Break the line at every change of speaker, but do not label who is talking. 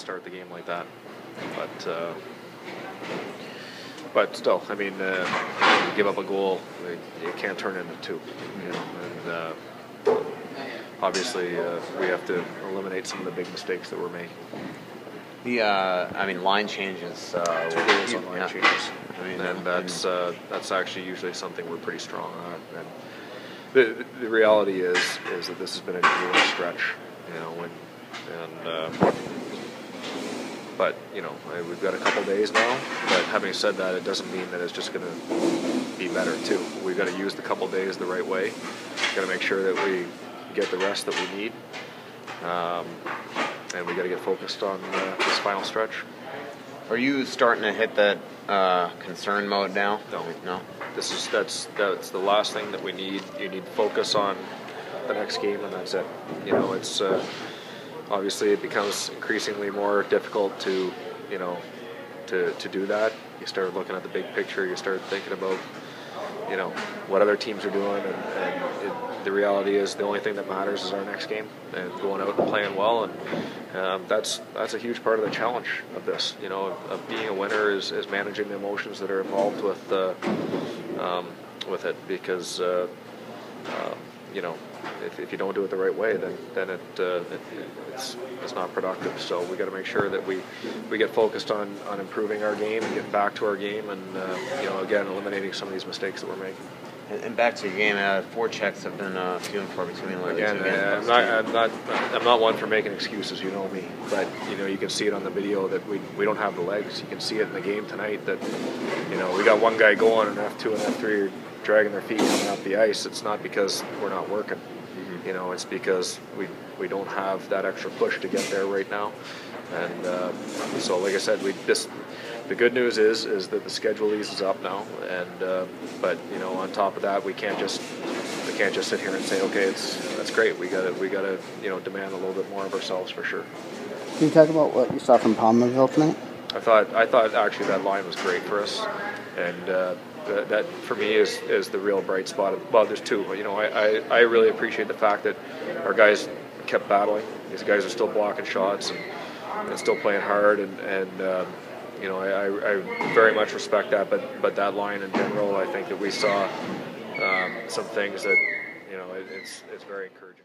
start the game like that. But still, I mean, you give up a goal, you can't turn it into two. You know, and obviously we have to eliminate some of the big mistakes that we're making.
I mean, line changes.
2 goals on line changes.
I mean,
and that's actually usually something we're pretty strong on. And the reality is that this has been a grueling stretch, you know, but you know, we've got a couple days now. But having said that, it doesn't mean that it's just going to be better too. We've got to use the couple days the right way. Got to make sure that we get the rest that we need, and we got to get focused on this final stretch.
Are you starting to hit that concern mode now?
No. That's the last thing that we need. You need focus on the next game, and that's it. You know, it's obviously it becomes increasingly more difficult to do that. You start looking at the big picture. You start thinking about, you know, what other teams are doing, and the reality is the only thing that matters is our next game and going out and playing well, and that's a huge part of the challenge of this. You know, of being a winner is managing the emotions that are involved with it, because you know, if you don't do it the right way, then it's not productive. So we got to make sure that we get focused on improving our game and getting back to our game, and you know, again, eliminating some of these mistakes that we're making.
And back to your game, forechecks have been few and far between.
Again, I'm not one for making excuses. You know me, but you know, you can see it on the video that we don't have the legs. You can see it in the game tonight that, you know, we got one guy going and F2 and F3 are dragging their feet coming up the ice. It's not because we're not working. You know, it's because we don't have that extra push to get there right now. And so, like I said, the good news is that the schedule eases up now, and but you know, on top of that, we can't just sit here and say, okay, that's great. We gotta you know, demand a little bit more of ourselves for sure.
Can you talk about what you saw from Palmerville tonight?
I thought actually that line was great for us, and that for me is the real bright spot. Well, there's two. You know, I really appreciate the fact that our guys kept battling. These guys are still blocking shots and still playing hard, and you know, I very much respect that. But that line in general, I think that we saw some things that, you know, it's very encouraging.